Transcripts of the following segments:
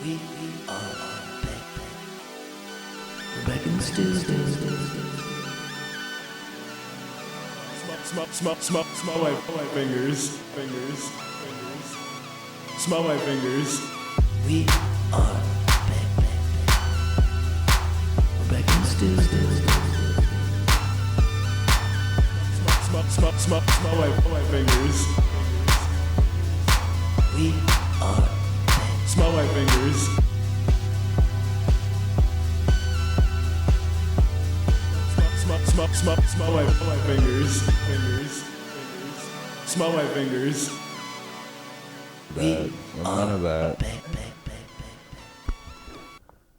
We are back. We're back in the studio. Smell my fingers. Smell my fingers. We are back. We're back in the studio. Smell my fingers. We are back. Smell my fingers. Smell my fingers. Smell my fingers. We None of that. back.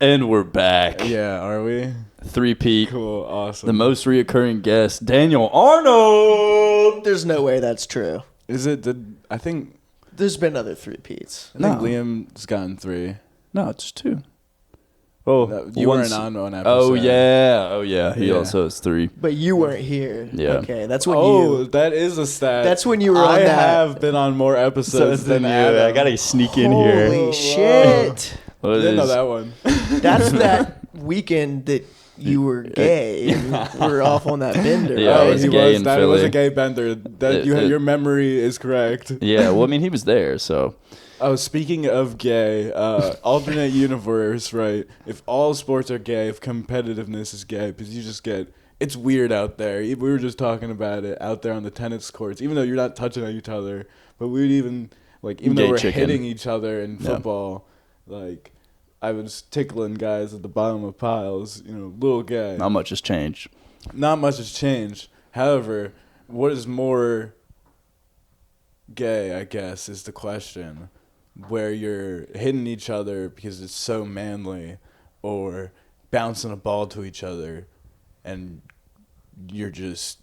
And we're back. Yeah, are we? Three-peat. Cool, awesome. The most reoccurring guest, Daniel Arnold. There's no way that's true. Is it? I think There's been other three-peats. No. Liam's gotten 3. No, it's 2. Oh, You once- weren't on one episode. Oh yeah. He Yeah. also has 3. But you weren't here. Yeah. Okay, that's when Oh, you... that is a stat. That's when you were on I that. have been on more episodes than Adam. I gotta sneak in Holy here. shit. What I it didn't know is? that one. That's that weekend that you were gay and we're off on that bender, Yeah, I right? was he gay was. in That was a Philly. gay bender. That your memory is correct. Yeah. Well, I mean, he was there, so Oh, speaking of gay, alternate universe, right? If all sports are gay, if competitiveness is gay, because you just get, it's weird out there. We were just talking about it out there on the tennis courts, even though you're not touching each other, but we'd even though Gay we're chicken. hitting each other in Yeah. football, like, I was tickling guys at the bottom of piles, little gay. not much has changed. Not much has changed. However, what is more gay, I guess, is the question. Where you're hitting each other because it's so manly, or bouncing a ball to each other and you're just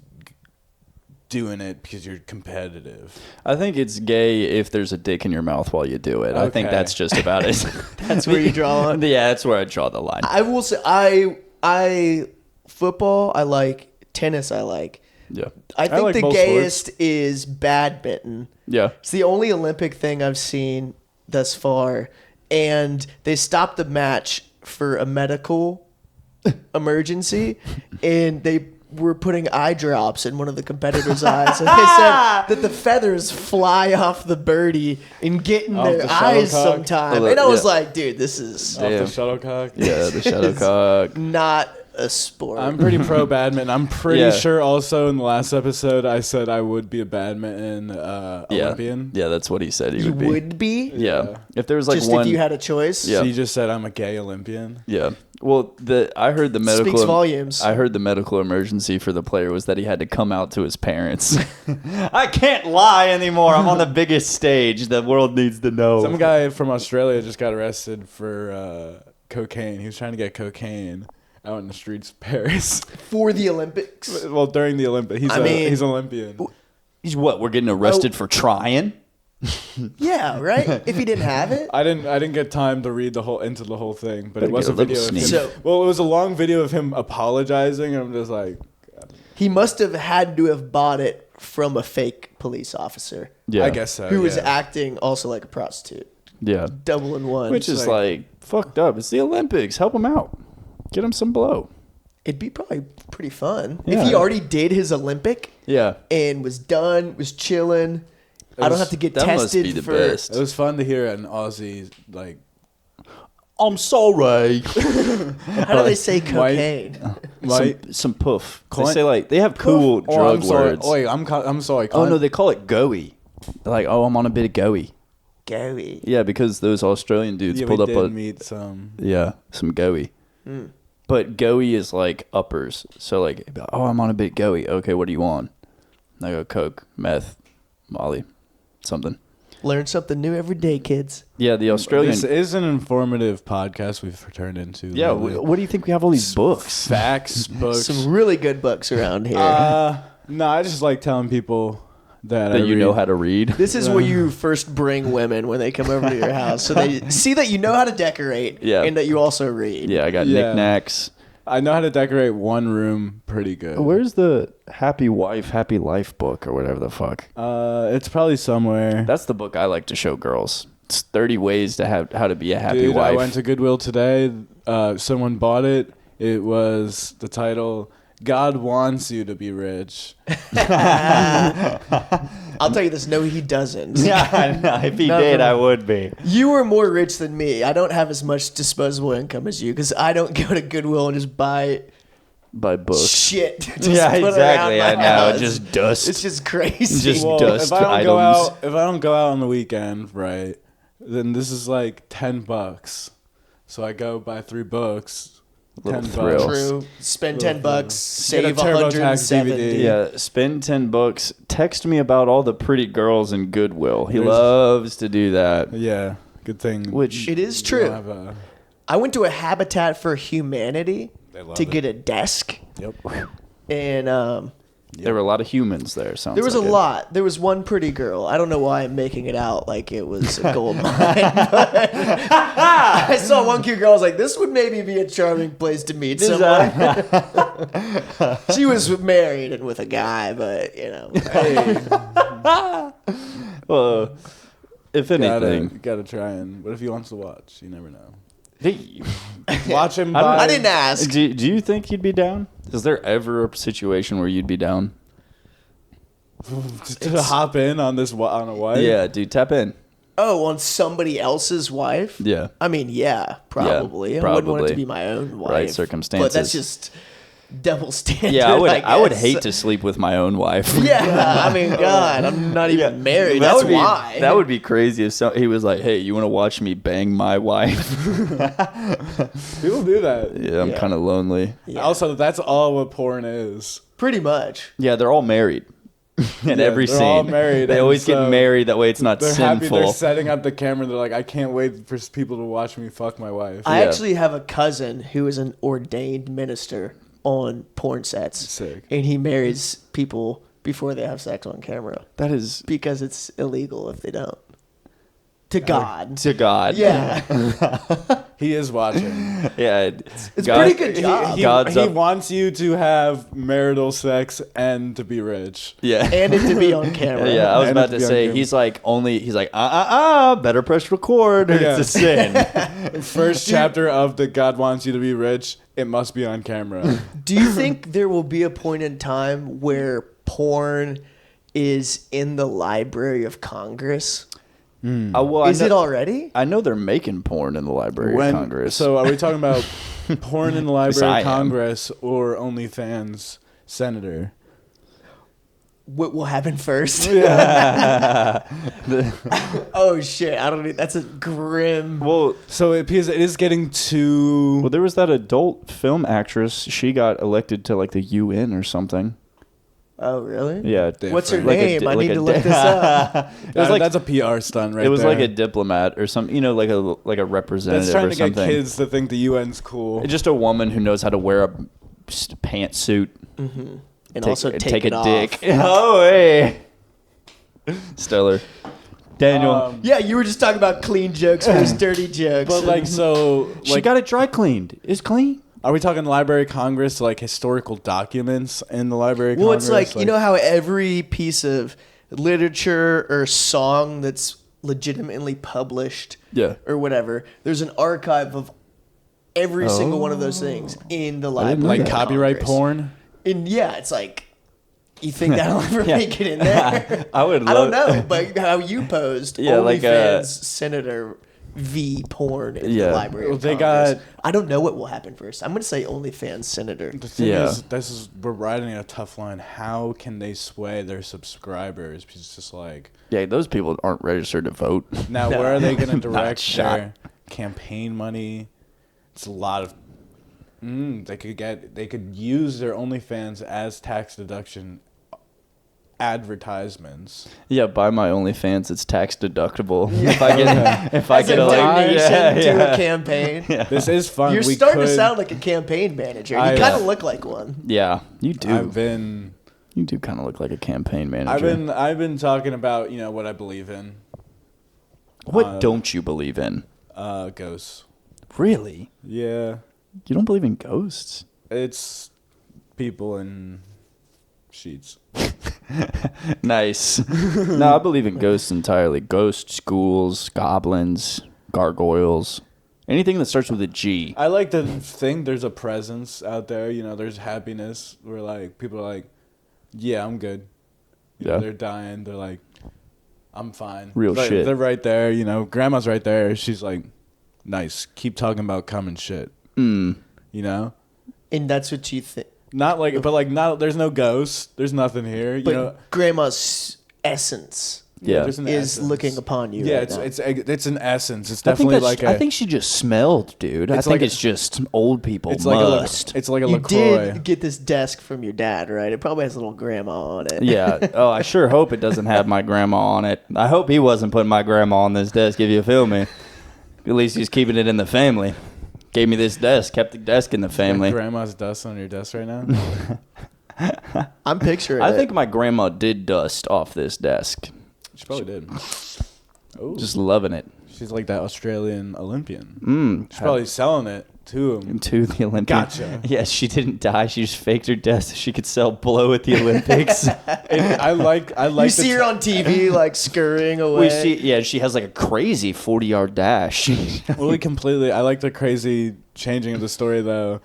doing it because you're competitive. I think it's gay if there's a dick in your mouth while you do it. I think Okay. that's just about it. That's where you draw on. Yeah, that's where I draw the line. I will say, I football, I like. Tennis, I like. Yeah. I think like the both gayest is badminton. Yeah. It's the only Olympic thing I've seen thus far. And they stopped the match for a medical emergency. And they were putting eye drops in one of the competitors' eyes. And they said that the feathers fly off the birdie and get in Off their the eyes shuttlecock? sometime. Oh, And I was yeah. like, dude, this is Off the Damn. shuttlecock. Yeah, the shuttlecock. not a sport. I'm pretty pro badminton. I'm pretty Yeah. sure also in the last episode I said I would be a badminton Yeah. Olympian. Yeah, that's what he said he you would be. would be? Yeah. If there was like Just one if you had a choice? Yeah. So you just said I'm a gay Olympian? Yeah. Well, I heard the medical Speaks volumes. I heard the medical emergency for the player was that he had to come out to his parents. I can't lie anymore. I'm on the biggest stage. The world needs to know. Some guy from Australia just got arrested for cocaine. He was trying to get cocaine out in the streets of Paris. For the Olympics? Well, during the Olympics. He's an Olympian. He's what? We're getting arrested for trying? Yeah, right? If he didn't have it? I didn't get time to read the whole thing, but Better it was get a a little video of him. sneak. So- Well, it was a long video of him apologizing, and I'm just like, He must have had to have bought it from a fake police officer Yeah. I guess so. who was yeah. acting also like a prostitute. Yeah. Double in one. Which is like- like fucked up. It's the Olympics. Help him out. Get him some blow. It'd be probably pretty fun. Yeah. If he already did his Olympic Yeah. and was done, was chilling. I don't have to get That must tested be the for... best. It was fun to hear an Aussie like. I'm sorry. How do they say cocaine? Some puff. They Coin- say like they have cool Oh, drug I'm sorry. words. Oi, I'm sorry. Oh cunt. no, they call it goey. They're like, oh, I'm on a bit of goey. Goey. Yeah, because those Australian dudes Yeah, pulled we up did a meet some. some goey. But goey is like uppers. So like, oh, I'm on a bit goey. Okay, what do you want? And I go coke, meth, Molly, something. Learn something new every day, kids. Yeah, the Australian. This is an informative podcast we've turned into. Yeah, lately. what do you think we have all these books? Facts, books. Some really good books around here. No, I just like telling people that That you know how to read. This is where you first bring women when they come over to your house. So they see that you know how to decorate Yeah. and that you also read. Yeah, I got Yeah. knickknacks. I know how to decorate one room pretty good. Where's the Happy Wife, Happy Life book or whatever the fuck? It's probably somewhere. That's the book I like to show girls. It's 30 ways to have how to be a happy Dude, wife. I went to Goodwill today. Someone bought it. It was the title, God Wants You to Be Rich. I'll tell you this. No, he doesn't. Yeah, if he Never. did, I would be. You are more rich than me. I don't have as much disposable income as you because I don't go to Goodwill and just buy By books. shit. to just Yeah, put exactly. I around my know. House. Just dust. It's just crazy. Just Well, dust if I don't go items. out, if I don't go out on the weekend, right, then this is like $10. So I go buy 3 books. Little $10. thrill. True. Spend Little $10, Get save a TurboTax 170. DVD. Yeah, spend $10. Text me about all the pretty girls in Goodwill. He There's- loves to do that. Yeah, good thing. Which It is you true. don't have a- I went to a Habitat for Humanity They love to it. get a desk, Yep. and there were a lot of humans there. Sounds there was like a it. lot. There was one pretty girl. I don't know why I'm making it out like it was a gold mine. But I saw one cute girl. I was like, this would maybe be a charming place to meet someone. She was married and with a guy, but you know. Well, if anything, Gotta try and. What if he wants to watch? You never know. Hey, Watch him. I didn't ask. do you think you'd be down? Is there ever a situation where you'd be down? to hop in on this on a wife. Yeah, dude, tap in. Oh, on somebody else's wife? Yeah. I mean, yeah, probably. I wouldn't want it probably. to be my own wife. Right But circumstances. that's just double standard. Yeah, I would guess. hate to sleep with my own wife. Yeah, I mean, God, I'm not even married. That That's would be, why. That would be crazy if he was like, "Hey, you want to watch me bang my wife?" People do that. Yeah, I'm Yeah. kind of lonely. Yeah. Also, that's all what porn is. Pretty much. Yeah, they're all married. In Yeah, every they're scene, all married, they and always get so married. That way, it's not They're happy. They're sinful. setting up the camera. They're like, I can't wait for people to watch me fuck my wife. I Yeah. actually have a cousin who is an ordained minister on porn sets. Sick. And he marries people before they have sex on camera That is because it's illegal if they don't. To God. to God. Yeah. He is watching. yeah. It's a pretty good job. God's he up. wants you to have marital sex and to be rich. Yeah. And it to be on camera. Yeah, I was And about to to be on say camera. he's like better press record or Yeah. it's a sin. First chapter of the God Wants You to Be Rich. It must be on camera. Do you think there will be a point in time where porn is in the Library of Congress? Well, Is it already? I know they're making porn in the Library of Congress. So are we talking about porn in the Yes, Library I of am. Congress or OnlyFans senator? What will happen first? Oh shit! I don't. That's a grim. well, So because it is getting too. there was that adult film actress. She got elected to like the UN or something. Oh really? Yeah. What's her Like name? I like need a to look this up. It was like that's a PR stunt, right? it was there. like a diplomat or something. You know, like a representative That's trying or to get something. kids to think the UN's cool. Just a woman who knows how to wear a pantsuit. And also take a it off. dick. Oh hey, stellar. Daniel, Yeah, you were just talking about clean jokes versus dirty jokes. But like, so she like, got it dry cleaned. It's clean. are we talking Library of Congress, like historical documents in the Library of well, Congress? it's like you know how every piece of literature or song that's legitimately published, Yeah. or whatever, there's an archive of every single one of those things in the library. like of copyright Congress. porn. And yeah, it's like, you think that'll ever make it in there? I would. I don't love- know, but how you posed, Yeah, like, OnlyFans Senator V porn in Yeah. the Library Well, of they Congress. got- I don't know what will happen first. I'm going to say OnlyFans Senator. The thing Yeah. is, we're riding a tough line. How can they sway their subscribers? Because it's just like, Yeah, those people aren't registered to vote. now No. where are they going to Not direct shot. their campaign money? It's a lot of. They could use their OnlyFans as tax deduction advertisements. Yeah, buy my OnlyFans. It's tax deductible. If I get, if I As a get a donation to yeah. a campaign. This is fun. You're We starting to could- sound like a campaign manager. You I- kind of look like one. Yeah, you do. You You do kind of look like a campaign manager. I've been talking about what I believe in. What don't you believe in? Ghosts. Really? Yeah, You don't believe in ghosts? it's people in sheets. Nice. No, I believe in ghosts entirely. Ghosts, ghouls, goblins, gargoyles. Anything that starts with a G. I like to think there's a presence out there. You know, there's happiness where like people are like, yeah, I'm good. You know, Yeah. they're dying. They're like, I'm fine. Real Like, shit. They're right there. You know, grandma's right there. She's like, nice. Keep talking about cum and shit. Mm. You know, And that's what you think. not like, but like, not. There's no ghosts. There's nothing here. You But know, grandma's essence Yeah. there's an is essence. looking upon you. Yeah, right now. it's an essence. It's I think, definitely like I think she just smelled, dude. I It's think like it's just old people it's like must. it's like a You LaCroix. did get this desk from your dad, right? It probably has a little grandma on it. Yeah. Oh, I sure hope it doesn't have my grandma on it. I hope he wasn't putting my grandma on this desk, if you feel me. At least he's keeping it in the family. Gave me this desk, kept the desk in the family. Grandma's dust on your desk right now. I'm picturing I it. think my grandma did dust off this desk. She probably did. Oh, Just loving it. she's like that Australian Olympian. Mm. She's probably selling it to him. To the Olympics. Gotcha. Yes, she didn't die. She just faked her death so she could sell blow at the Olympics. I like. you see her on TV like scurrying away. We see, yeah, she has like a crazy 40-yard dash. Really completely. I like the crazy changing of the story though.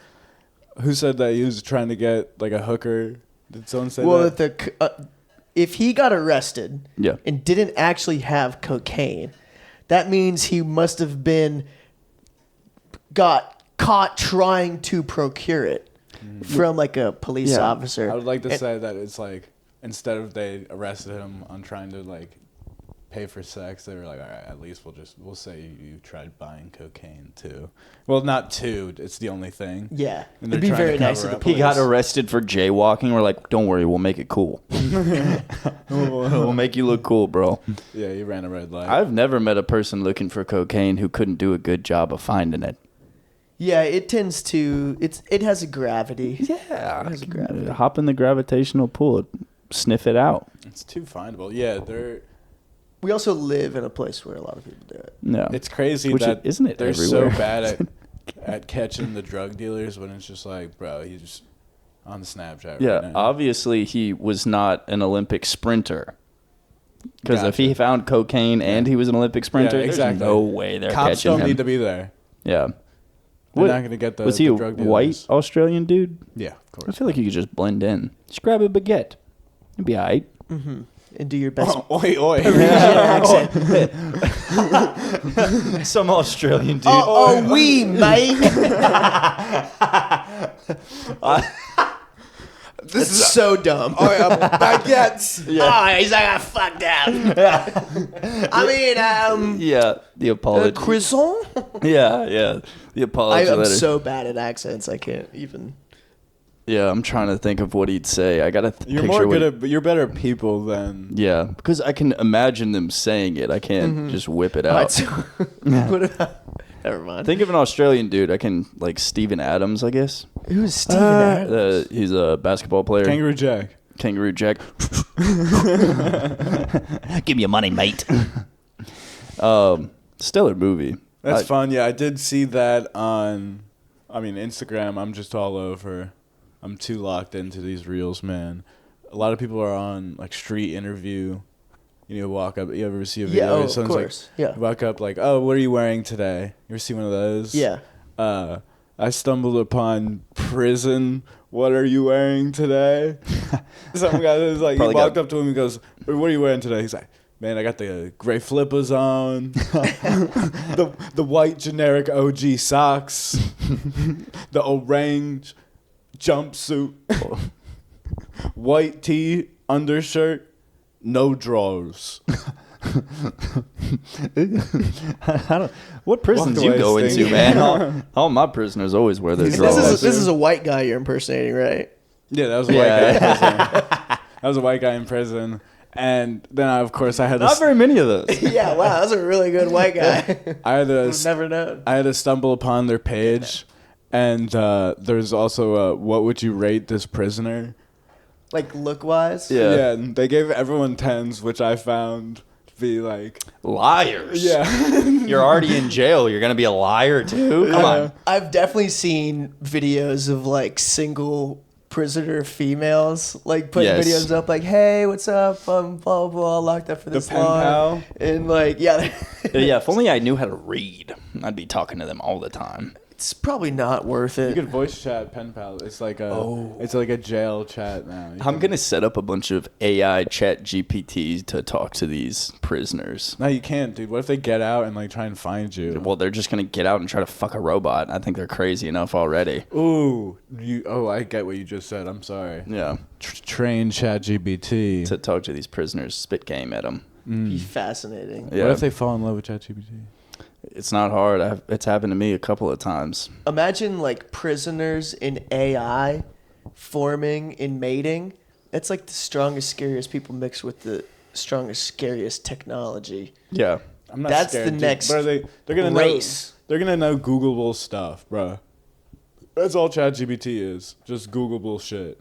Who said that he was trying to get like a hooker? Did someone say well, that? if he got arrested Yeah. and didn't actually have cocaine, that means he must have got caught trying to procure it from like a police Yeah. officer. I would like to And- say that it's like instead of they arrested him on trying to like pay for sex, they were like, all right, at least we'll say you tried buying cocaine too. Well, not two. It's the only thing. Yeah, And it'd they're be trying to very nice cover of the up. He got police. arrested for jaywalking. We're like, don't worry, we'll make it cool. We'll make you look cool, bro. Yeah, you ran a red light. I've never met a person looking for cocaine who couldn't do a good job of finding it. Yeah, it tends to. It has a gravity. Yeah. It has a gravity. Hop in the gravitational pull. Sniff it out. It's too findable. Yeah, they're. We also live in a place where a lot of people do it. No. It's crazy Which that isn't it they're everywhere? so bad at catching the drug dealers when it's just like, bro, he's just on Snapchat. Yeah, right now. obviously he was not an Olympic sprinter. Because if he Gotcha. found cocaine and he was an Olympic sprinter, Yeah, exactly. there's no way they're Cops catching don't him. need to be there. Yeah. They're What- not going to get the. was he the a drug white dealers. Australian dude? Yeah, of I course. feel like you could just blend in. Just grab a baguette. It'd be all right. And do your best Oi, oi. accent. Some Australian dude. Oh, we mate. This is so dumb. Oi, baguettes. Oh, he's like, I fucked up. I mean, Yeah, the apology. croissant? Yeah. The apology I'm letter. so bad at accents, I can't even. Yeah, I'm trying to think of what he'd say. I gotta You're picture more what good at. You're better at people than. Yeah, because I can imagine them saying it. I can't just whip it All out. right, so what about? Never mind. Think of an Australian dude. I can like Steven Adams, I guess. Who's Steven Adams? He's a basketball player. Kangaroo Jack. Kangaroo Jack. Give me your money, mate. Stellar movie. That's I- fun. Yeah, I did see that on. I mean, Instagram. I'm just all over. I'm too locked into these reels, man. A lot of people are on like street interview. You know, walk up. You ever see a video? Yeah, where oh, of someone's course. Like, Yeah. walk up like, oh, what are you wearing today? You ever see one of those? Yeah. I stumbled upon prison. What are you wearing today? Some guy was like, he Probably walked got- up to him. He goes, what are you wearing today? He's like, man, I got the gray flippers on, the white generic OG socks, the orange jumpsuit, white tee, undershirt, no drawers. What prisons Walked you away go into, stinking. man? All my prisoners always wear their This drawers. is a white guy you're impersonating, right? Yeah, that was a white guy in prison. That was a white guy in prison. And then, of course, I had Not to, very many of those. Yeah, wow, that's a really good white guy. I had to, I've never known. I had to stumble upon their page. And there's also what would you rate this prisoner? Like look wise. Yeah. Yeah, and they gave everyone 10s, which I found to be like, Liars. yeah. You're already in jail. You're gonna be a liar too. Come on. I've definitely seen videos of like single prisoner females like putting Yes. videos up like, hey, what's up? Blah blah blah, locked up for this pen long. pal? And like, yeah, Yeah, if only I knew how to read, I'd be talking to them all the time. it's probably not worth You it. could voice chat pen pal. It's like a jail chat now. I'm gonna set up a bunch of AI chat GPT to talk to these prisoners. No, you can't, dude. What if they get out and like try and find you? Well, they're just gonna get out and try to fuck a robot. I think they're crazy enough already. Ooh, I get what you just said. I'm sorry. Yeah, Train chat GBT. to talk to these prisoners, spit game at them. Be fascinating. Yeah, What if they fall in love with chat GBT? it's not hard. It's happened to me a couple of times. Imagine like prisoners in AI forming and mating. That's like the strongest, scariest people mixed with the strongest, scariest technology. Yeah, I'm not That's scared, the dude. next Bro, they're gonna race. They're gonna know Googleable stuff, bro. That's all ChatGPT is. Just Googleable shit.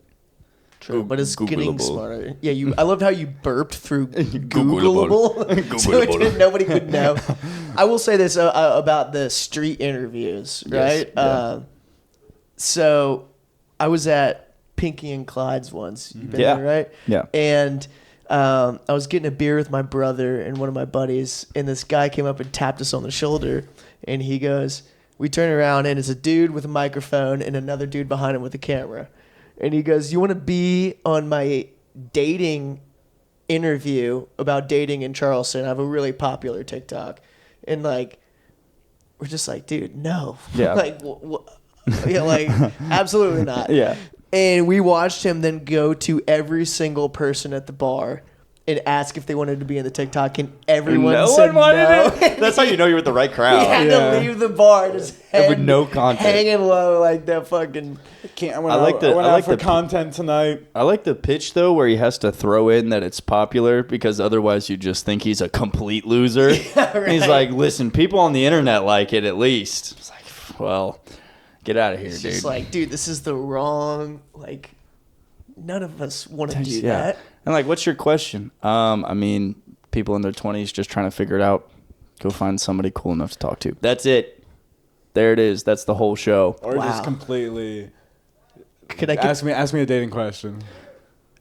True, but it's getting Googleable. smarter. Yeah, I loved how you burped through Googleable. Googleable, so nobody could know. I will say this about the street interviews, right? yeah. So I was at Pinky and Clyde's once. You've been Yeah. there, right? Yeah. And I was getting a beer with my brother and one of my buddies, and this guy came up and tapped us on the shoulder, and he goes, we turn around, and it's a dude with a microphone and another dude behind him with a camera. And he goes, you want to be on my dating interview about dating in Charleston? I have a really popular TikTok. And like, we're just like, dude, no. Yeah. like, yeah, like, absolutely not. Yeah. And we watched him then go to every single person at the bar and ask if they wanted to be in the TikTok, and everyone said no. That's how you know you're with the right He crowd. had Yeah. to leave the bar, just with no content. hanging low like that fucking. I like went out for the content tonight. I like the pitch though, where he has to throw in that it's popular because otherwise you just think he's a complete loser. And he's like, "Listen, people on the internet like it at least." It's like, well, get out of here, It's dude. just like, dude, this is the wrong. Like, none of us want to do yeah. that. And like, what's your question? I mean, people in their 20s just trying to figure it out. Go find somebody cool enough to talk to. That's it. There it is. That's the whole show. Or Wow. just completely Could I ask me a dating question.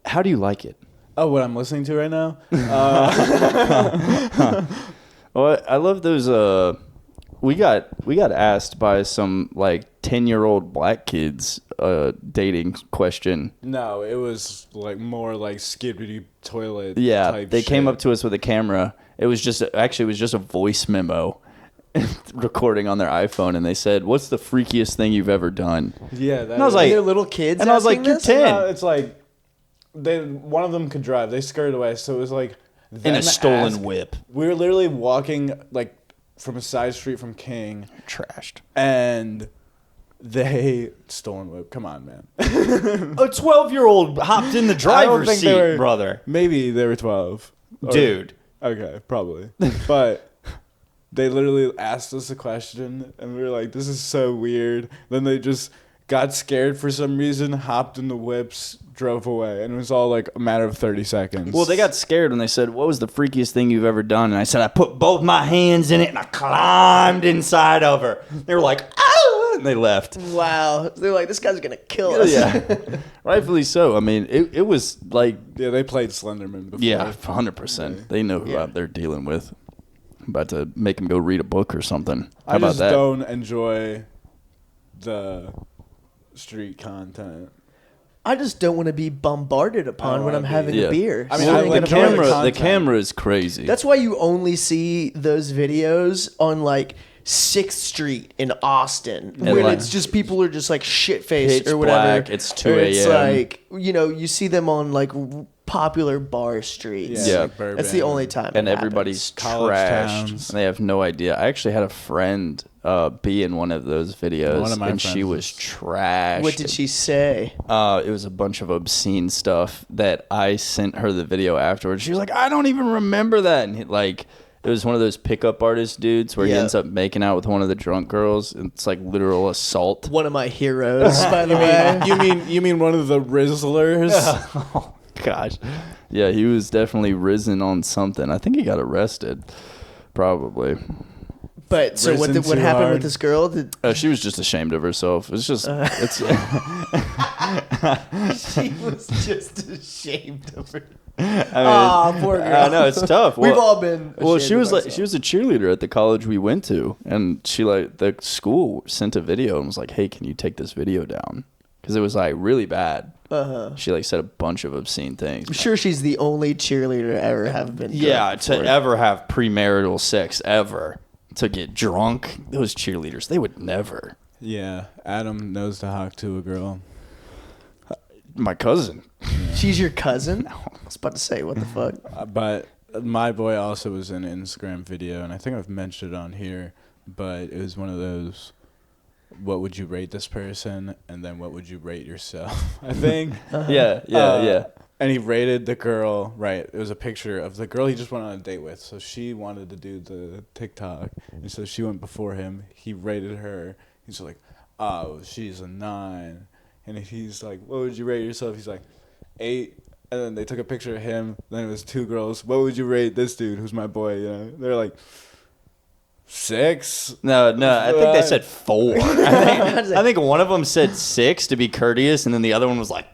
How do you like it? Oh, what I'm listening to right now? Well, I love those. We got asked by some like 10-year-old black kids dating question. No, it was like more like skibbity toilet. Yeah, type they came shit. up to us with a camera. It was just a voice memo recording on their iPhone, and they said, "What's the freakiest thing you've ever done?" Yeah, that And I was is- like- They're little kids. and I was like, asking "You're this? 10." it's like one of them could drive. They scurried away, so it was like In them a stolen ask- whip. We were literally walking like from a side street from King, Trashed. and they stolen whip. Come on, man. A 12-year-old hopped in the driver's think they seat, were- brother. Maybe they were 12. Or- Dude. Okay, probably. But they literally asked us a question, and we were like, this is so weird. Then they just got scared for some reason, hopped in the whips, drove away. And it was all like a matter of 30 seconds. Well, they got scared when they said, "What was the freakiest thing you've ever done?" And I said, "I put both my hands in it and I climbed inside of her." They were like, "Ah!" And they left. Wow. They're like, this guy's gonna kill us. Yeah, rightfully so. I mean, it was like, Yeah, they played Slenderman before. yeah, 100%. They know who Yeah. out there dealing with. I'm about to make them go read a book or something. How I about just that? don't enjoy the street content. I just don't want to be bombarded upon when I'm having Yeah. a beer. I mean, So I I'm like gonna enjoy play. the The content. camera is crazy. That's why you only see those videos on like 6th Street in Austin, where like- it's just people are just like shit faced Pitch or whatever. black, it's 2 Or It's a.m.. like, you know, you see them on like popular bar streets. Yeah. like That's the Burbank. only time. and it everybody's College trashed. towns. And they have no idea. I actually had a friend be in one of those videos, One of my and she friends was is- trashed. happens. What did she say? It was a bunch of obscene stuff that I sent her the video afterwards. She was like, "I don't even remember that." And it was one of those pickup artist dudes where he Yeah. ends up making out with one of the drunk girls. And it's like literal assault. One of my heroes, by the way. You mean one of the Rizzlers? Oh, gosh. Yeah, he was definitely risen on something. I think he got arrested. Probably. But so what? Risen What too happened hard. with this girl? Did, She was just ashamed of herself. It's just, it's. She was just ashamed of her. I mean, Poor girl. I know it's tough. We've Well, all been. Well, she ashamed was of like, ourselves. she was a cheerleader at the college we went to, and she like the school sent a video and was like, "Hey, can you take this video down?" Because it was like really bad. She like said a bunch of obscene things. I'm sure she's the only cheerleader to ever have been. Yeah, drunk to before. ever have premarital sex ever, to get drunk, those cheerleaders, they would never. Yeah, Adam knows to talk to a girl. My cousin. She's your cousin? I was about to say, what the fuck? But my boy also was in an Instagram video, and I think I've mentioned it on here, but it was one of those, what would you rate this person, and then what would you rate yourself, I think. Yeah. And he rated the girl, right, it was a picture of the girl he just went on a date with, so she wanted to do the TikTok, and so she went before him, he rated her, he's like, oh, she's a 9, and he's like, what would you rate yourself? He's like, 8. And then they took a picture of him. Then it was 2 girls. What would you rate this dude, who's my boy? You know, they're like 6. No, I think they said 4. I think one of them said 6 to be courteous, and then the other one was like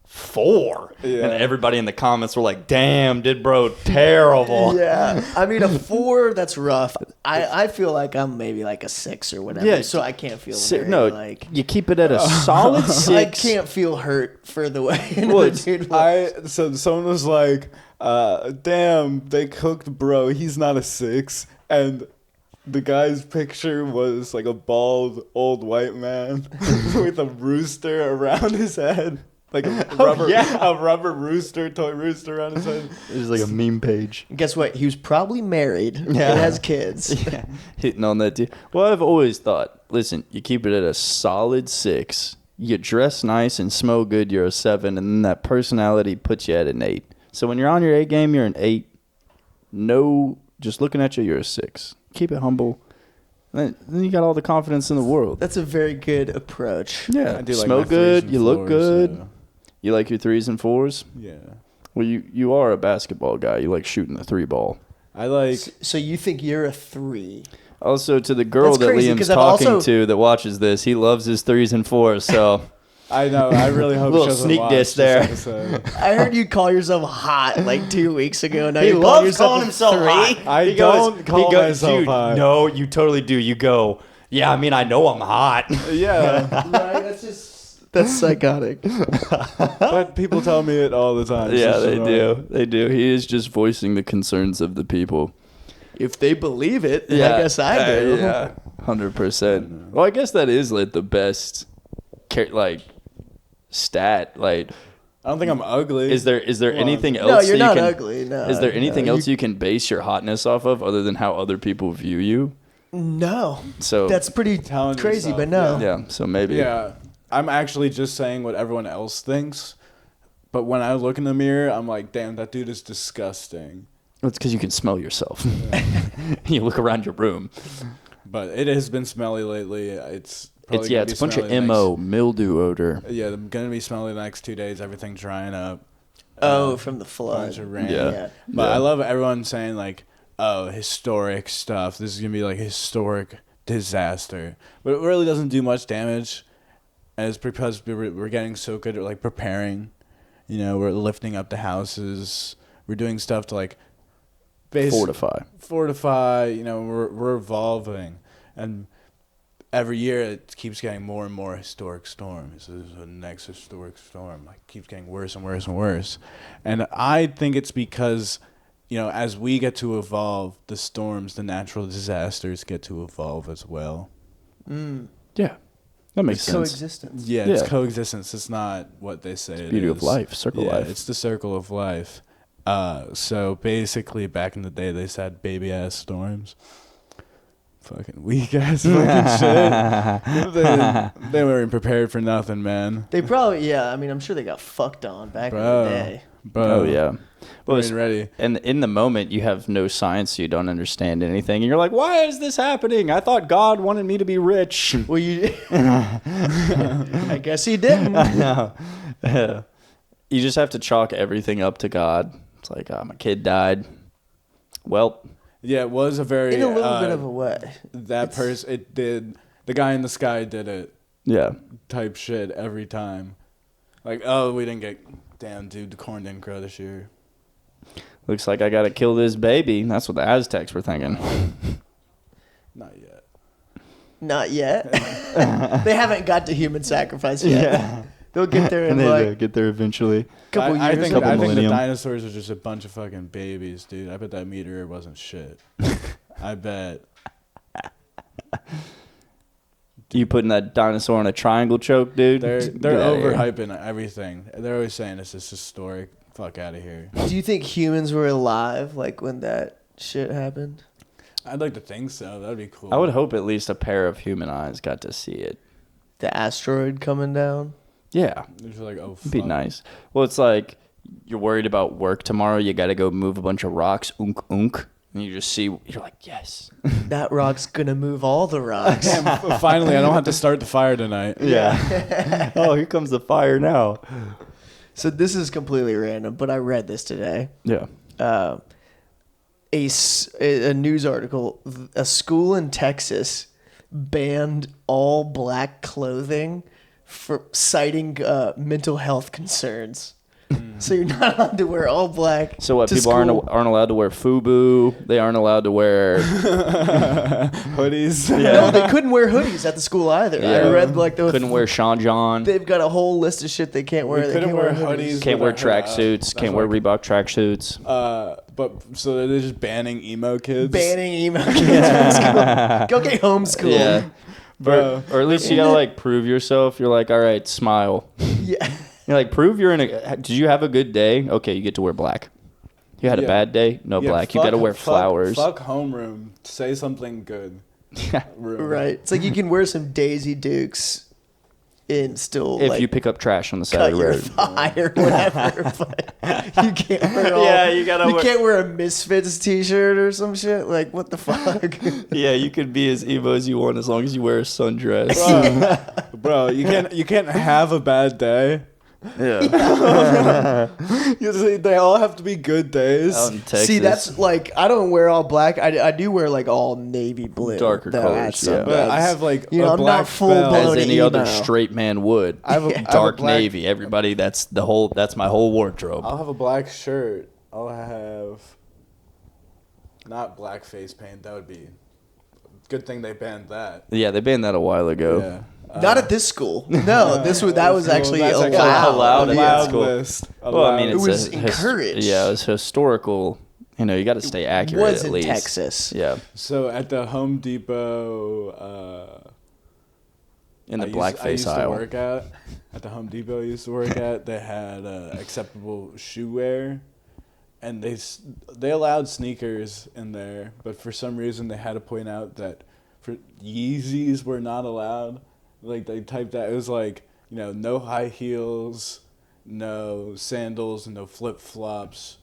4. Yeah. And everybody in the comments were like, "Damn, did bro terrible?" Yeah. I mean, a 4, that's rough. I feel like I'm maybe like a 6 or whatever. Yeah. So I can't feel very, No, like... you keep it at a solid 6. I can't feel hurt for the way Well, dude was. so someone was like, damn, they cooked bro. He's not a 6. And the guy's picture was like a bald old white man with a rooster around his head. Like a rubber rooster, toy rooster around his head. It was like a meme page. Guess what? He was probably married and has kids. Yeah, hitting on that dude. Well, I've always thought, listen, you keep it at a solid 6. You dress nice and smell good, you're a 7, and then that personality puts you at an 8. So when you're on your A game, you're an 8. No, just looking at you, you're a 6. Keep it humble. Then you got all the confidence in the world. That's a very good approach. Yeah, I do like smell my 3s good, and you look 4s, good. so, You like your 3s and 4s? yeah. Well, you are a basketball guy. You like shooting the 3 ball. I like... So you think you're a 3? Also, to the girl That's that crazy, Liam's 'cause I've talking also- to that watches this, he loves his 3s and 4s, so... I know. I really hope Little she doesn't sneak watch diss this there. episode. I heard you call yourself hot like 2 weeks ago. Now He you're loves calling a himself 3? hot. I He don't call myself dude, hot. No, you totally do. You go, yeah, I mean, I know I'm hot. Yeah. Right? That's psychotic. But people tell me it all the time. Yeah, so they it's do. They do. He is just voicing the concerns of the people. If they believe it, then I guess I do. Yeah, 100%. Well, I guess that is like the best, like, stat. Like, I don't think I'm ugly. is there anything else? No, you're that not you can, ugly. No. Is there anything no, else you can base your hotness off of other than how other people view you? No. So That's pretty Telling crazy, yourself, but no. yeah. So maybe. Yeah. I'm actually just saying what everyone else thinks. But when I look in the mirror, I'm like, damn, that dude is disgusting. It's because you can smell yourself. You look around your room. But it has been smelly lately. It's probably It's a bunch of MO, mildew odor. Yeah, I'm going to be smelly the next 2 days. Everything's drying up. From the flood. Bunch of rain. Yeah. But I love everyone saying, like, oh, historic stuff. This is going to be, like, historic disaster. But it really doesn't do much damage. And it's because we're getting so good at, like, preparing. You know, we're lifting up the houses. We're doing stuff to, like, fortify. You know, we're evolving. And every year it keeps getting more and more historic storms. This is the next historic storm. Like, keeps getting worse and worse and worse. And I think it's because, you know, as we get to evolve, the storms, the natural disasters get to evolve as well. Yeah. That makes sense. Coexistence. Yeah, it's Yeah. coexistence. It's not what they say it Beauty is. of life, circle life. It's the circle of life. So basically, back in the day, they said baby ass storms. Fucking weak ass fucking shit. They weren't prepared for nothing, man. They probably, I mean, I'm sure they got fucked on back in the day. Bro. Oh, yeah. Well, Well, ready. and in the moment, you have no science, so you don't understand anything. And you're like, why is this happening? I thought God wanted me to be rich. Well, you. I guess he didn't. No. You just have to chalk everything up to God. It's like, my kid died. Well, Yeah, it was a very In a little bit of a way. that person. It did. The guy in the sky did it. yeah. Type shit every time. Like, oh, we didn't get. Damn, dude, the corn didn't grow this year. Looks like I gotta kill this baby. That's what the Aztecs were thinking. Not yet. Not yet. They haven't got to human sacrifice yet. Yeah. They'll get there in And they like get there eventually. a couple I years. think, Couple I think the millennium. dinosaurs are just a bunch of fucking babies, dude. I bet that meteor wasn't shit. I bet. You putting that dinosaur on a triangle choke, dude? They're Get outta here. overhyping everything. They're always saying it's just historic. Fuck out of here. Do you think humans were alive like when that shit happened? I'd like to think so. That'd be cool. I would hope at least a pair of human eyes got to see it. The asteroid coming down? Yeah, It's like, oh, it'd be fuck. nice. Well, it's like you're worried about work tomorrow. You got to go move a bunch of rocks. Unk, unk. And you just see, you're like, yes. That rock's gonna move all the rocks. Damn, finally, I don't have to start the fire tonight. Yeah. Oh, here comes the fire now. So this is completely random, but I read this today. Yeah. A news article: a school in Texas banned all black clothing for citing mental health concerns. So you're not allowed to wear all black. So what? to People school. aren't allowed to wear FUBU. They aren't allowed to wear. Hoodies. No, they couldn't wear hoodies at the school either. I Yeah. read like the Couldn't wear Sean John. They've got a whole list of shit they can't wear. We They couldn't can't wear hoodies. hoodies. Can't wear with our hood up. tracksuits. That's Can't wear like- Reebok tracksuits. But so they're just banning emo kids. Banning email kids from school. Go get homeschooled. Yeah. Bro. Or at least you gotta like prove yourself. You're like, all right, smile. Yeah. You're like, prove you're in a. Did you have a good day? Okay, you get to wear black. You had a Yeah. bad day? No Yeah, black. You fuck- gotta wear flowers. Fuck homeroom. Say something good. Room. Right. It's like you can wear some Daisy Dukes and still If like you pick up trash on the side cut of the your road. thigh or whatever. But you can't wear all, Yeah, you gotta wear- can't wear a Misfits t-shirt or some shit. Like what the fuck? Yeah, you could be as emo as you want as long as you wear a sundress. Bro, you can't have a bad day. Yeah. You see, they all have to be good days. Out in Texas. See, that's like I don't wear all black. I do wear like all navy blue, Darker though, colors, at yeah. sunbeds. But I have like You know, a I'm black not full belt. blown as any emo. other straight man would. I have a Dark black- navy. Everybody, that's my whole wardrobe. I'll have a black shirt. I'll have not black face paint. That would be good thing they banned that. Yeah, they banned that a while ago. Yeah. Not at this school. No, that was actually That's actually allowed. allowed at that Allowed school. list. Well, I mean, It it's was a encouraged. Yeah, it's historical. You know, you got to stay accurate was at in least. Texas. Yeah, So at the Home Depot, in the I blackface used to aisle. work at the Home Depot I used to work at, they had acceptable shoe wear, and they allowed sneakers in there, but for some reason they had to point out that for Yeezys were not allowed. Like they typed that it was like, you know, no high heels, no sandals, no flip flops,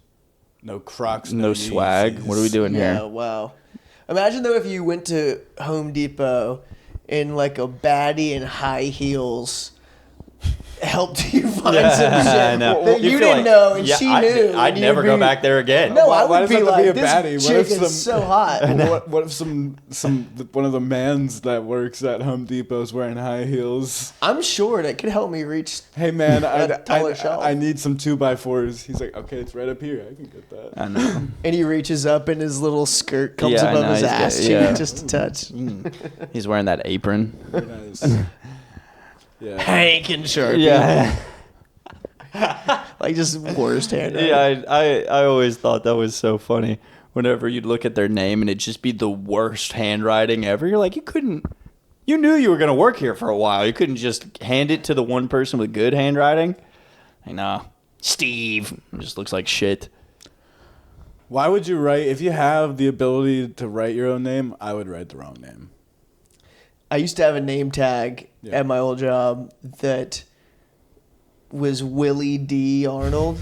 no Crocs, No swag. Yeezys. What are we doing Yeah, here? wow. Imagine though if you went to Home Depot in like a baddie in high heels helped you find some shit I know. that you feel didn't like- know and yeah, she I'd, knew. I'd and never you'd go be- back there again. No, I Why would does it be have to be like, a this baddie? What chick if is so hot. What if some one of the mans that works at Home Depot is wearing high heels? I'm sure that could help me reach. Hey man, That taller shelf. I need some 2x4s. He's like, okay, it's right up here. I can get that. I know. And he reaches up and his little skirt comes Yeah, I above know, his he's got- ass cheek yeah. just a touch. He's wearing that apron. Very nice. Yeah. Hank and Sharpie. Yeah. Like just worst hand. Yeah, I always thought that was so funny. Whenever you'd look at their name and it'd just be the worst handwriting ever. You're like, you knew you were going to work here for a while. You couldn't just hand it to the one person with good handwriting. Like, nah, Steve. It just looks like shit. Why would you write if you have the ability to write your own name? I would write the wrong name. I used to have a name tag Yeah. at my old job that was Willie D. Arnold.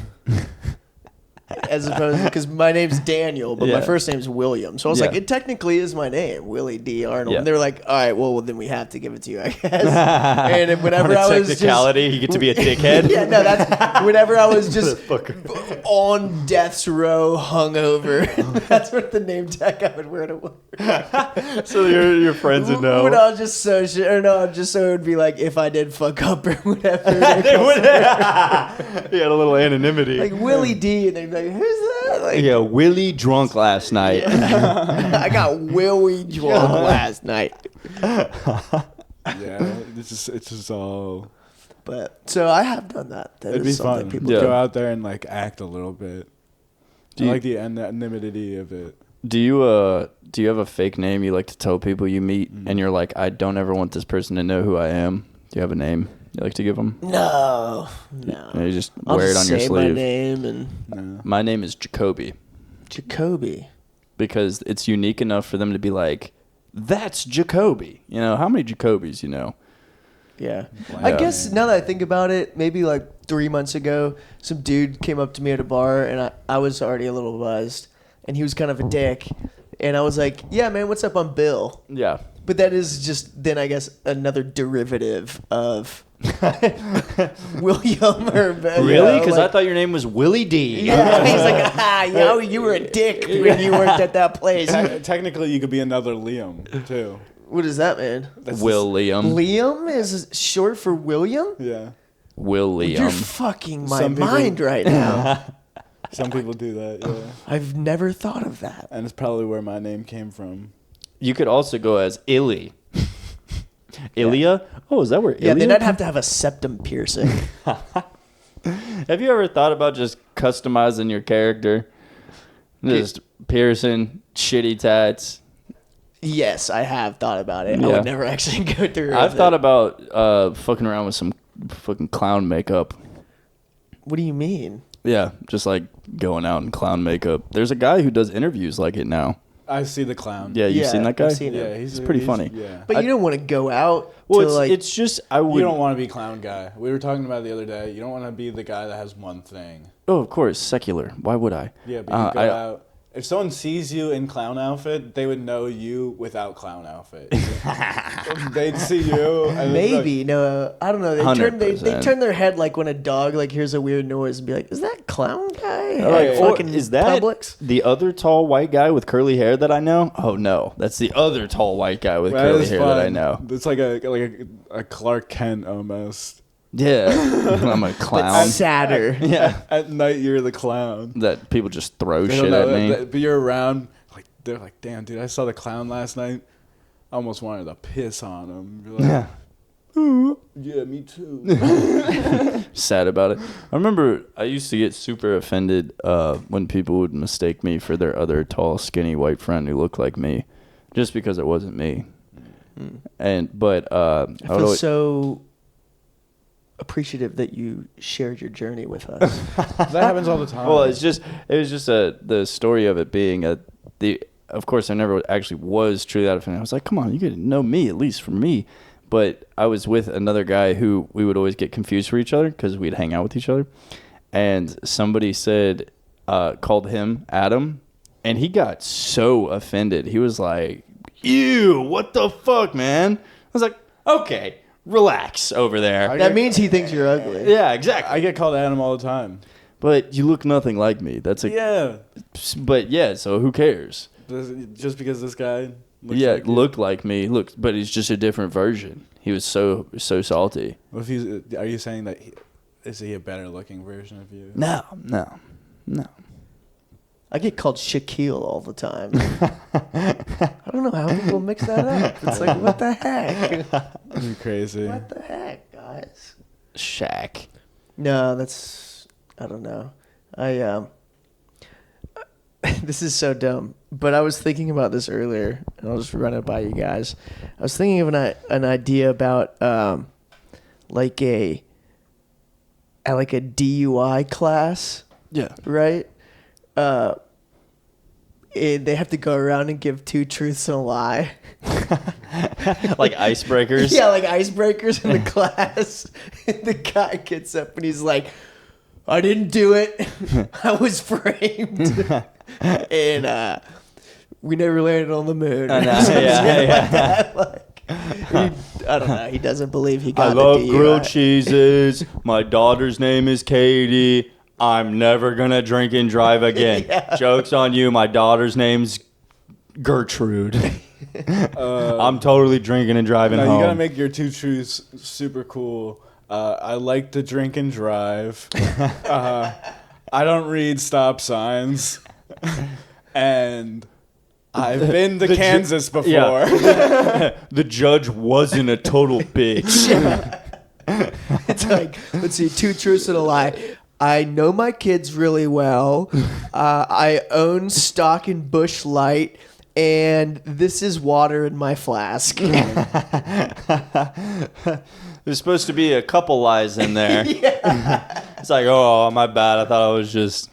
as opposed because my name's Daniel, but Yeah. my first name's William. So I was Yeah. like, it technically is my name, Willie D. Arnold. Yeah. And they were like, all right, well, then we have to give it to you, I guess. And then whenever On a I was just technicality, you get to be a dickhead. yeah, no, that's whenever I was just on death's row, hungover. That's what the name tag I would wear to work. So your friends would know. When I was just so shit, or no, just so it would be like if I did fuck up or whatever. They would. He had a little anonymity. Like Willie D, and they'd be like, "Who's that?" Like, Yeah, Willie drunk last night. I got Willie drunk last night. Yeah, it's just all. But so I have done that. That It'd is be something fun. people Yeah. Go out there and like act a little bit. Do I you- like the anonymity of it. Do you have a fake name you like to tell people you meet, and you're like, I don't ever want this person to know who I am? Do you have a name you like to give them? No. You just I'll wear just it on your say my sleeve. name and No. My name is Jacoby Jacoby. because it's unique enough for them to be like, that's Jacoby. You know, how many Jacobys you know? Yeah. Wow. I guess now that I think about it, maybe like 3 months ago, some dude came up to me at a bar and I was already a little buzzed and he was kind of a dick. And I was like, yeah, man, what's up? I'm Bill. Yeah. But that is just then I guess another derivative of William or Really? Because I thought your name was Willie D. yeah, he's like, yo, you were a dick when you worked at that place. Technically, you could be another Liam too. What does that mean? That's Will Liam. Liam is short for William? Yeah, Will You're Liam. fucking my Some people- mind right now. some people do that. Yeah, I've never thought of that. and it's probably where my name came from. You could also go as Illy. Ilya? Oh, is that where Yeah, Ilya? then I'd have to have a septum piercing. Have you ever thought about just customizing your character? Just piercing, shitty tats. Yes, I have thought about it. I Yeah. would never actually go through I've with thought it. about fucking around with some fucking clown makeup. What do you mean? Yeah, just like going out in clown makeup. There's a guy who does interviews like it now. I see the clown. Yeah, you've seen that guy? I've seen yeah, him. he's pretty funny. Yeah, But you don't want to go out Well, to it's, like. it's just I would. you don't want to be clown guy. We were talking about it the other day. You don't want to be the guy that has one thing. Oh, of course, secular. Why would I? Yeah, but you go out. If someone sees you in clown outfit, they would know you without clown outfit. They'd see you. And they'd be like, Maybe no, I don't know. They 100%. turn their head like when a dog like hears a weird noise and be like, "Is that clown guy?" Like, Like, or fucking is that Publix? the other tall white guy with curly hair that I know? Oh no, that's the other tall white guy with "That curly is hair that I fun." know. It's like a Clark Kent almost. Yeah, I'm a clown. Sadder. Yeah, At night, you're the clown. that people just throw They shit don't at know me. that, but you're around. Like they're like, damn, dude, I saw the clown last night. I almost wanted to piss on him. You're like, Yeah. yeah, me too. Sad about it. I remember I used to get super offended when people would mistake me for their other tall, skinny white friend who looked like me, just because it wasn't me. But I I would feel always, so appreciative that you shared your journey with us. That happens all the time. well, it was just the story of it being of course I never actually was truly that offended. I was like, come on, you could know me at least from me. But I was with another guy who we would always get confused for each other because we'd hang out with each other. And somebody said, called him Adumb, and he got so offended. He was like, ew, what the fuck, man? I was like, okay, relax over there. That means he thinks you're ugly. Yeah, exactly. I get called Adam all the time. But you look nothing like me. That's a Yeah, But yeah, so who cares? just because this guy. Looks Yeah, like you. looked like me. Looked, but he's just a different version. He was so salty. What if he's? Are you saying that? Is he a better looking version of you? No. I get called Shaquille all the time. I don't know how people mix that up. It's like, what the heck? You're crazy. What the heck, guys? Shaq. No, that's I don't know. This is so dumb, but I was thinking about this earlier, and I'll just run it by you guys. I was thinking of an idea about like a DUI class, Yeah. right? They have to go around and give 2 truths and a lie. Like icebreakers. Yeah, like icebreakers in the class. And the guy gets up and he's like, I didn't do it. I was framed. And we never landed on the moon. I know, yeah. I don't know. He doesn't believe he got I love the DUI. grilled cheeses. My daughter's name is Katie. I'm never going to drink and drive again. Yeah. Joke's on you. My daughter's name's Gertrude. I'm totally drinking and driving No, home. you gotta make your two truths super cool. I like to drink and drive. I don't read stop signs. And I've been to Kansas before. Yeah. The judge wasn't a total bitch. It's like, let's see, 2 truths and a lie. I know my kids really well. I own stock in Busch Light, and this is water in my flask. There's supposed to be a couple lies in there. It's like, oh, my bad. I thought I was just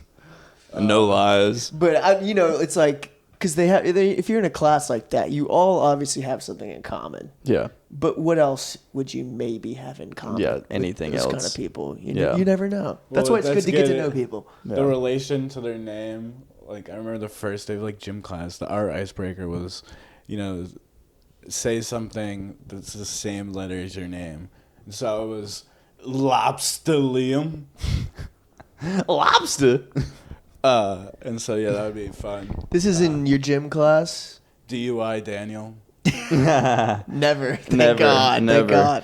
no lies. But it's like, because if you're in a class like that, you all obviously have something in common. Yeah. But what else would you maybe have in common? Yeah, with anything those else. kind of people. You Yeah. you never know. That's Well, why it's good that's to get to good. know people. The relation to their name. Like, I remember the first day of, like, gym class, our icebreaker was, say something that's the same letter as your name. And so it was Lobster-lium. Lobster? And so, yeah, that would be fun. This is in your gym class? DUI Daniel. Never. Thank Never, God. never. Thank God.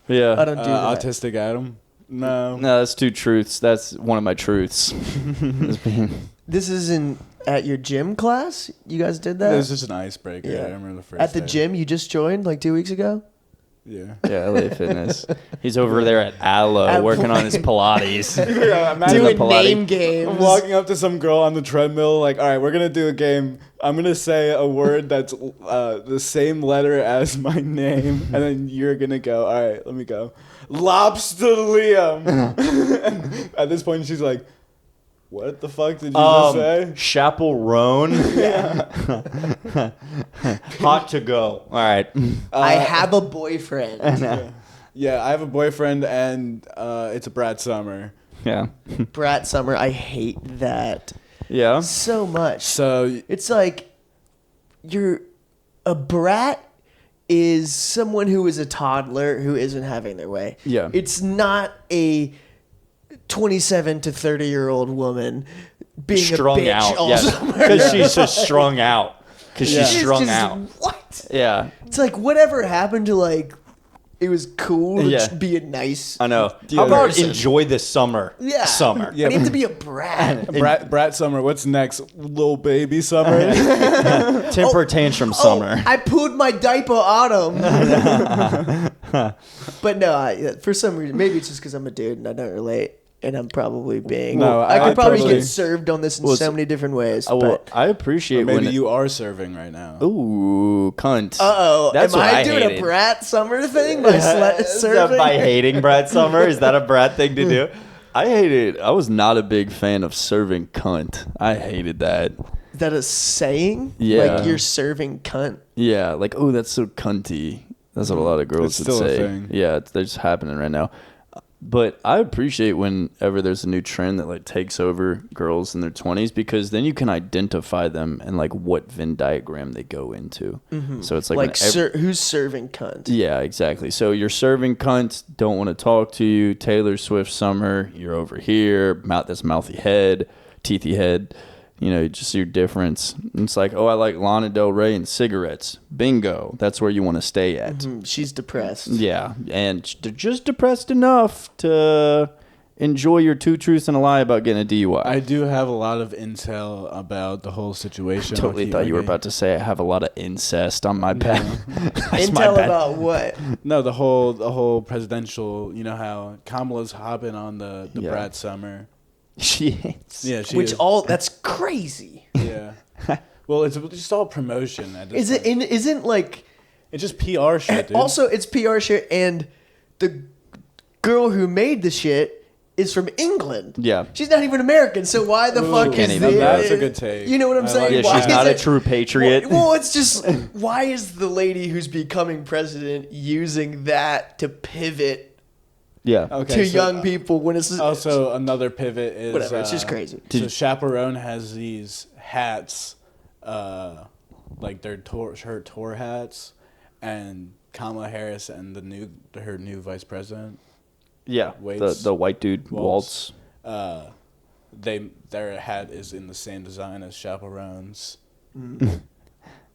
I Yeah. don't do that. Autistic Adam. No. No, that's 2 truths. That's one of my truths. This is at your gym class? You guys did It that? was just an icebreaker. Yeah. I remember the first At the day. gym you just joined like 2 weeks ago? Yeah. Yeah, LA Fitness. He's over there at Aloe working on his Pilates. Yeah, imagine Doing Doing Pilates. name games. I'm walking up to some girl on the treadmill, like, all right, we're going to do a game. I'm going to say a word that's the same letter as my name, and then you're going to go, all right, let me go. Lobster-lium. At this point, she's like, what the fuck did you just say? Chaperone. Hot to go. All right. I have a boyfriend. Yeah, I have a boyfriend, and it's a Brat Summer. Yeah. Brat Summer, I hate that Yeah. so much. So, It's like a brat is someone who is a toddler who isn't having their way. Yeah. It's not a 27 to 30-year-old woman being Strung a bitch out. all Yeah. summer. Because she's just strung out. Because Yeah. she's It's strung just, out. What? Yeah. It's like whatever happened to like it was cool to Yeah. be a nice I know. Yeah. How about person. enjoy the summer? Yeah. Summer. You have to be a brat. Brat Summer, what's next? Little Baby Summer? Temper tantrum summer. Oh, I pooed my diaper autumn. But no, for some reason, maybe it's just because I'm a dude and I don't relate. And I'm probably being. No, I I could probably totally- get served on this in Well, so many different ways. Well, But I appreciate Maybe when. you are serving right now. Ooh, cunt. am That's what I I doing hated. a brat summer thing by Is that serving? by hating Brad Summer? Is that a Brad thing to do? I hated. I was not a big fan of serving cunt. I hated that. Is that a saying? Yeah. Like you're serving cunt. Yeah, like, oh, that's so cunty. That's what a lot of girls It's would still a say. thing. Yeah, they're just happening right now. But I appreciate whenever there's a new trend that like takes over girls in their 20s, because then you can identify them and like what Venn diagram they go into. So it's like, Who's serving cunt? yeah, exactly. So you're serving cunt, don't want to talk to you. Taylor Swift summer, you're over here. This mouthy head, teethy head. You know, just your difference. It's like, oh, I like Lana Del Rey and cigarettes. Bingo. That's where you want to stay at. She's depressed. Yeah, and they're just depressed enough to enjoy your 2 truths and a lie about getting a DUI. I do have a lot of intel about the whole situation. totally thought you were about to say I have a lot of incest on my back. That's my Intel bad. about what? No, the whole presidential. You know how Kamala's hopping on the Yeah. Brat Summer. Shit. Yeah, she Which is. that's crazy. Yeah. Well, it's just all promotion. At this Is it point. isn't like It's just PR shit, dude. also it's PR shit, and the girl who made the shit is from England. Yeah. She's not even American, so why the fuck can't is even- the That's a good take. You know what I'm I saying? like Yeah, Why she's is not a it- true patriot. Well, it's just why is the lady who's becoming president using that to pivot Yeah. Okay, to so, young people when it's Also, another pivot is whatever. It's just crazy. So Chaperone has these hats, like her tour hats, and Kamala Harris and her new vice president. Yeah. Waits, The white dude Waltz. Their hat is in the same design as Chaperone's, Mm.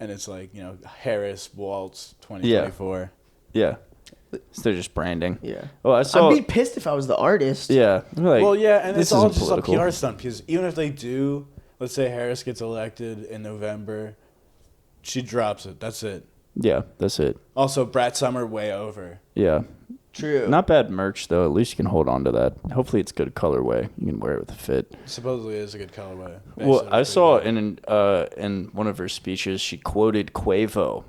and it's like Harris Waltz 2024. Yeah. So they're just branding. Yeah. Oh, I saw. I'd be pissed if I was the artist. Yeah. Like, Well, yeah, and this it's all isn't just political. a PR stunt because even if they do, let's say Harris gets elected in November, she drops it. That's it. Yeah, that's it. Also, Brat Summer way over. Yeah. True. Not bad merch though. At least you can hold on to that. Hopefully, it's good colorway. You can wear it with a fit. Supposedly, it is a good colorway. Well, I saw in one of her speeches she quoted Quavo.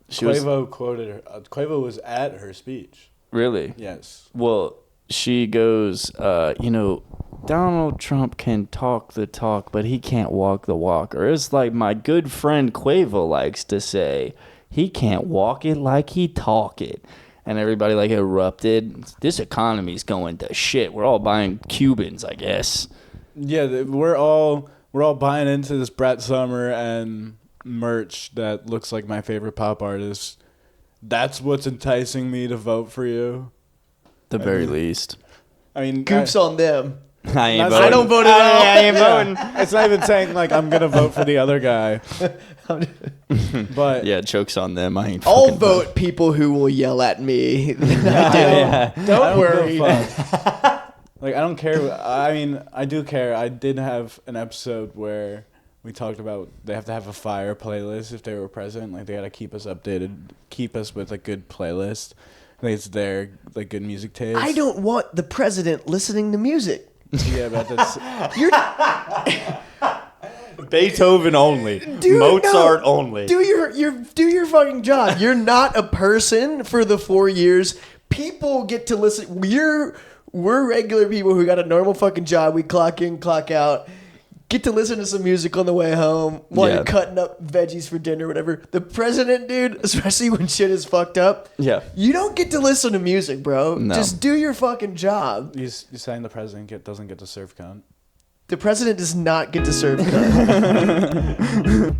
Quavo quoted her. Quavo was at her speech. Really? Yes. Well, she goes, Donald Trump can talk the talk, but he can't walk the walk. Or it's like my good friend Quavo likes to say, he can't walk it like he talk it. And everybody like erupted. This economy's going to shit. We're all buying Cubans, I guess. Yeah, we're all buying into this Brat Summer and merch that looks like my favorite pop artist. That's what's enticing me to vote for you. The very least. I mean, Goops on them. I ain't That's- voting. I don't vote at all. I ain't voting. it's not even saying like I'm gonna vote for the other guy, but Yeah, joke's on them. I ain't I'll fucking vote people who will yell at me. Yeah. Don't worry. Like I don't care. I mean, I do care. I did have an episode where we talked about they have to have a fire playlist if they were president. Like they gotta keep us updated, keep us with a good playlist. Like it's their like good music taste. I don't want the president listening to music. Yeah, but that's Beethoven only. Dude, Mozart no. only. Do your fucking job. You're not a person for the 4 years. People get to listen. We're regular people who got a normal fucking job. We clock in, clock out. Get to listen to some music on the way home while Yeah. you're cutting up veggies for dinner, whatever. The president, dude, especially when shit is fucked up. Yeah. You don't get to listen to music, bro. No. Just do your fucking job. you saying the president doesn't get to serve cunt. The president does not get to serve cunt.